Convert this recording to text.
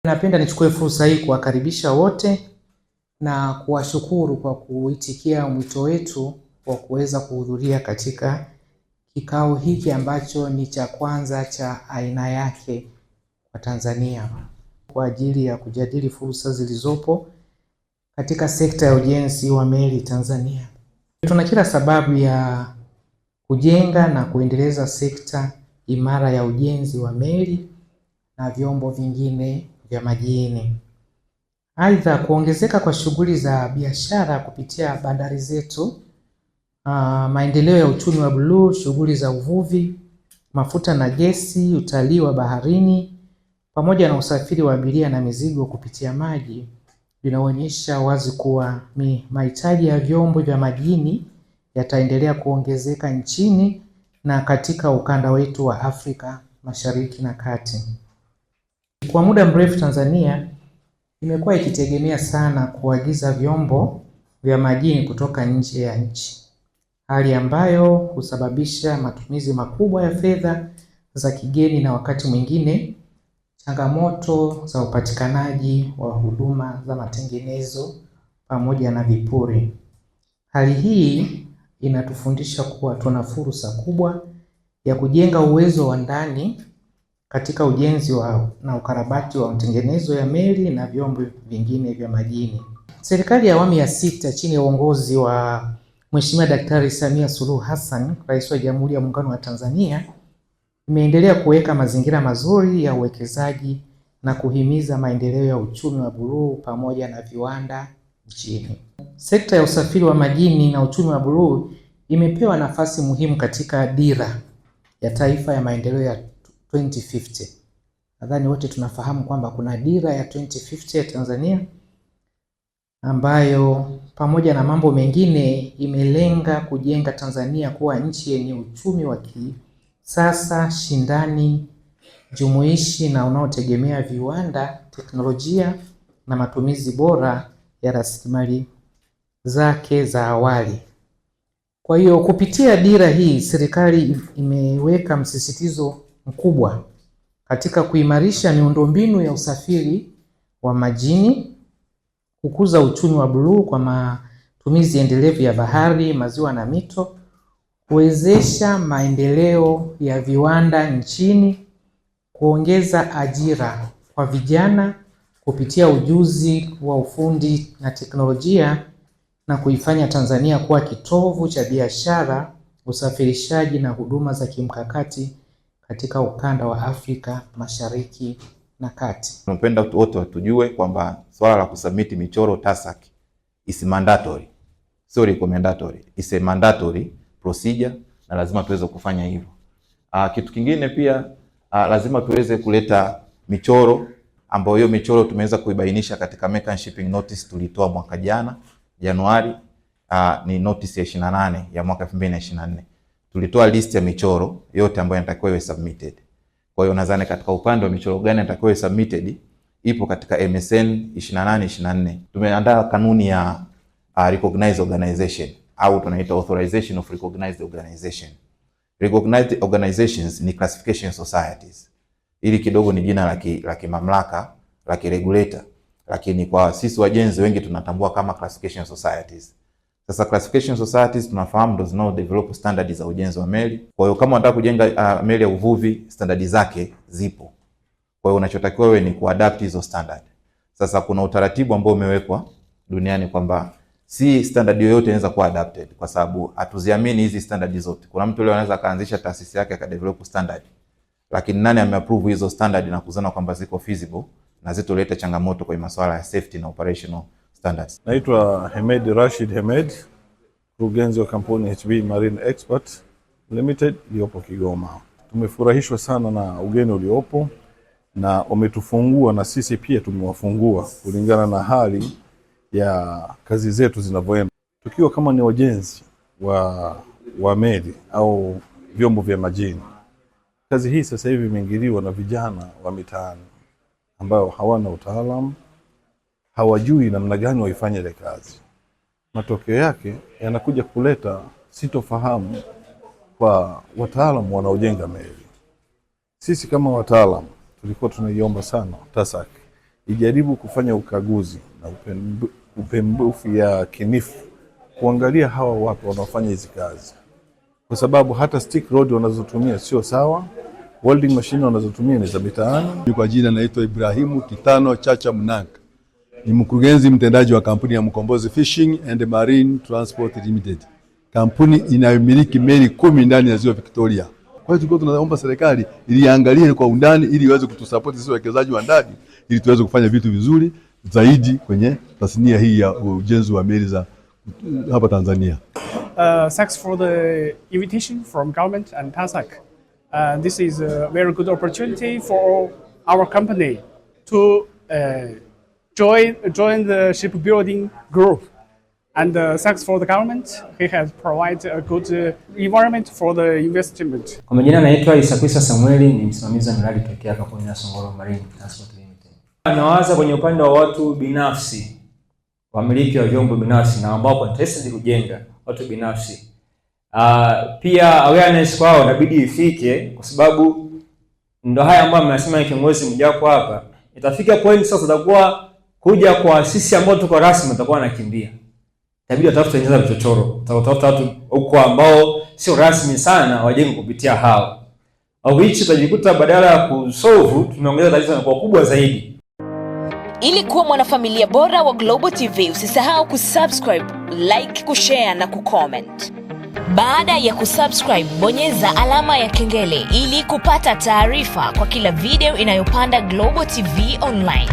Napenda nichukue fursa hii kuwakaribisha wote na kuwashukuru kwa kuitikia mwito wetu wa kuweza kuhudhuria katika kikao hiki ambacho ni cha kwanza cha aina yake kwa Tanzania kwa ajili ya kujadili fursa zilizopo katika sekta ya ujenzi wa meli Tanzania. Tuna kila sababu ya kujenga na kuendeleza sekta imara ya ujenzi wa meli na vyombo vingine vya majini. Aidha, kuongezeka kwa shughuli za biashara kupitia bandari zetu, maendeleo ya uchumi wa bluu, shughuli za uvuvi, mafuta na gesi, utalii wa baharini, pamoja na usafiri wa abiria na mizigo kupitia maji, vinaonyesha wazi kuwa mahitaji ya vyombo vya majini yataendelea kuongezeka nchini na katika ukanda wetu wa Afrika Mashariki na Kati. Kwa muda mrefu Tanzania imekuwa ikitegemea sana kuagiza vyombo vya majini kutoka nje ya nchi, hali ambayo husababisha matumizi makubwa ya fedha za kigeni na wakati mwingine changamoto za upatikanaji wa huduma za matengenezo pamoja na vipuri. Hali hii inatufundisha kuwa tuna fursa kubwa ya kujenga uwezo wa ndani katika ujenzi na ukarabati wa matengenezo ya meli na vyombo vingine vya majini. Serikali ya awamu ya 6 chini ya uongozi wa Mheshimiwa Daktari Samia Suluhu Hassan, Rais wa Jamhuri ya Muungano wa Tanzania, imeendelea kuweka mazingira mazuri ya uwekezaji na kuhimiza maendeleo ya uchumi wa buluu pamoja na viwanda nchini. Sekta ya usafiri wa majini na uchumi wa buluu imepewa nafasi muhimu katika dira ya taifa ya maendeleo ya 2050. Nadhani wote tunafahamu kwamba kuna dira ya 2050 ya Tanzania ambayo pamoja na mambo mengine imelenga kujenga Tanzania kuwa nchi yenye uchumi wa kisasa, shindani, jumuishi na unaotegemea viwanda, teknolojia na matumizi bora ya rasilimali zake za awali. Kwa hiyo kupitia dira hii serikali imeweka msisitizo mkubwa katika kuimarisha miundombinu ya usafiri wa majini, kukuza uchumi wa buluu kwa matumizi endelevu ya bahari, maziwa na mito, kuwezesha maendeleo ya viwanda nchini, kuongeza ajira kwa vijana kupitia ujuzi wa ufundi na teknolojia, na kuifanya Tanzania kuwa kitovu cha biashara, usafirishaji na huduma za kimkakati katika ukanda wa Afrika Mashariki na Kati. Tunapenda wote watujue kwamba swala la kusubmit michoro TASAC is mandatory. Sio recommendatory, is a mandatory procedure na lazima tuweze kufanya hivyo. Kitu kingine pia lazima tuweze kuleta michoro ambayo hiyo michoro tumeweza kuibainisha katika Meccan Shipping Notice tulitoa mwaka jana Januari, ni notice ya 28 ya mwaka 2024. Tulitoa list ya michoro yote ambayo inatakiwa iwe submitted. Kwa hiyo nadhani katika upande wa michoro gani inatakiwa iwe submitted ipo katika MSN 2824. Tumeandaa kanuni ya recognized organization au tunaita authorization of recognized organization. Recognized organizations ni classification societies. Ili kidogo ni jina la kimamlaka, la kiregulator, lakini kwa sisi wajenzi wengi tunatambua kama classification societies. Sasa classification societies tunafahamu ndo zinao develop standards za ujenzi wa meli. Kwa hiyo kama unataka kujenga meli ya uvuvi, standards zake zipo. Kwa hiyo unachotakiwa wewe ni kuadapt hizo standard. Sasa kuna utaratibu ambao umewekwa duniani kwamba si standard yoyote inaweza kuwa adapted kwa sababu hatuziamini hizi standards zote. Kuna mtu leo anaweza kaanzisha taasisi yake akadevelop standard, lakini nani ameapprove hizo standard na kuzana kwamba ziko feasible na zitoleta changamoto kwa masuala ya safety na operational standards. Naitwa Hemed Rashid Hemed, mkurugenzi wa kampuni HB Marine Expert Limited iliyopo Kigoma. Tumefurahishwa sana na ugeni uliopo na umetufungua na sisi pia tumewafungua kulingana na hali ya kazi zetu zinavyoenda. Tukiwa kama ni wajenzi wa meli au vyombo vya majini, kazi hii sasa hivi imeingiliwa na vijana wa mitaani ambao hawana utaalamu, hawajui namna gani waifanye ile kazi. Matokeo yake yanakuja kuleta sitofahamu kwa wataalamu wanaojenga meli. Sisi kama wataalamu tulikuwa tunaiomba sana TASAC ijaribu kufanya ukaguzi na upembuzi ya kinifu kuangalia hawa watu wanaofanya hizi kazi, kwa sababu hata stick rod wanazotumia sio sawa, welding machine wanazotumia ni za mitaani. Kwa jina naitwa Ibrahimu Kitano Chacha Mnanga, ni mkurugenzi mtendaji wa kampuni ya Mkombozi Fishing and Marine Transport Limited, kampuni inayomiliki meli 10 ndani ya ziwa Victoria. Kwa hiyo tulikuwa tunaomba serikali iliangalie kwa undani ili iweze kutusupport sisi wawekezaji wa ndani ili tuweze kufanya vitu vizuri zaidi kwenye tasnia hii ya ujenzi wa meli za hapa Tanzania. Thanks for the invitation from government and TASAC. This is a very good opportunity for our company to join the shipbuilding group. And thanks for the government, he has provided a good environment for the investment. Kwa majina naitwa Isakwisa Samueli, ni msimamizi wa miradi tokea kampuni ya Songoro Marine Transport Limited. Nawaza kwenye upande wa watu binafsi, wamiliki wa vyombo binafsi na ambao kwa interested kujenga watu binafsi. Pia awareness kwao inabidi ifike, kwa sababu ndio haya ambayo mnasema kiongozi mjako hapa. Itafika point sasa tutakuwa kuja kwa sisi ambao tuko rasmi tutakuwa nakimbia. Itabidi watafuta njia za vichochoro. Tutafuta watu huko ambao sio rasmi sana wajenge kupitia hao. Au hichi tutajikuta badala ya kusolve tumeongeza tatizo kwa kubwa zaidi. Ili kuwa mwanafamilia bora wa Global TV, usisahau kusubscribe, like, kushare na kucomment. Baada ya kusubscribe, bonyeza alama ya kengele ili kupata taarifa kwa kila video inayopanda Global TV Online.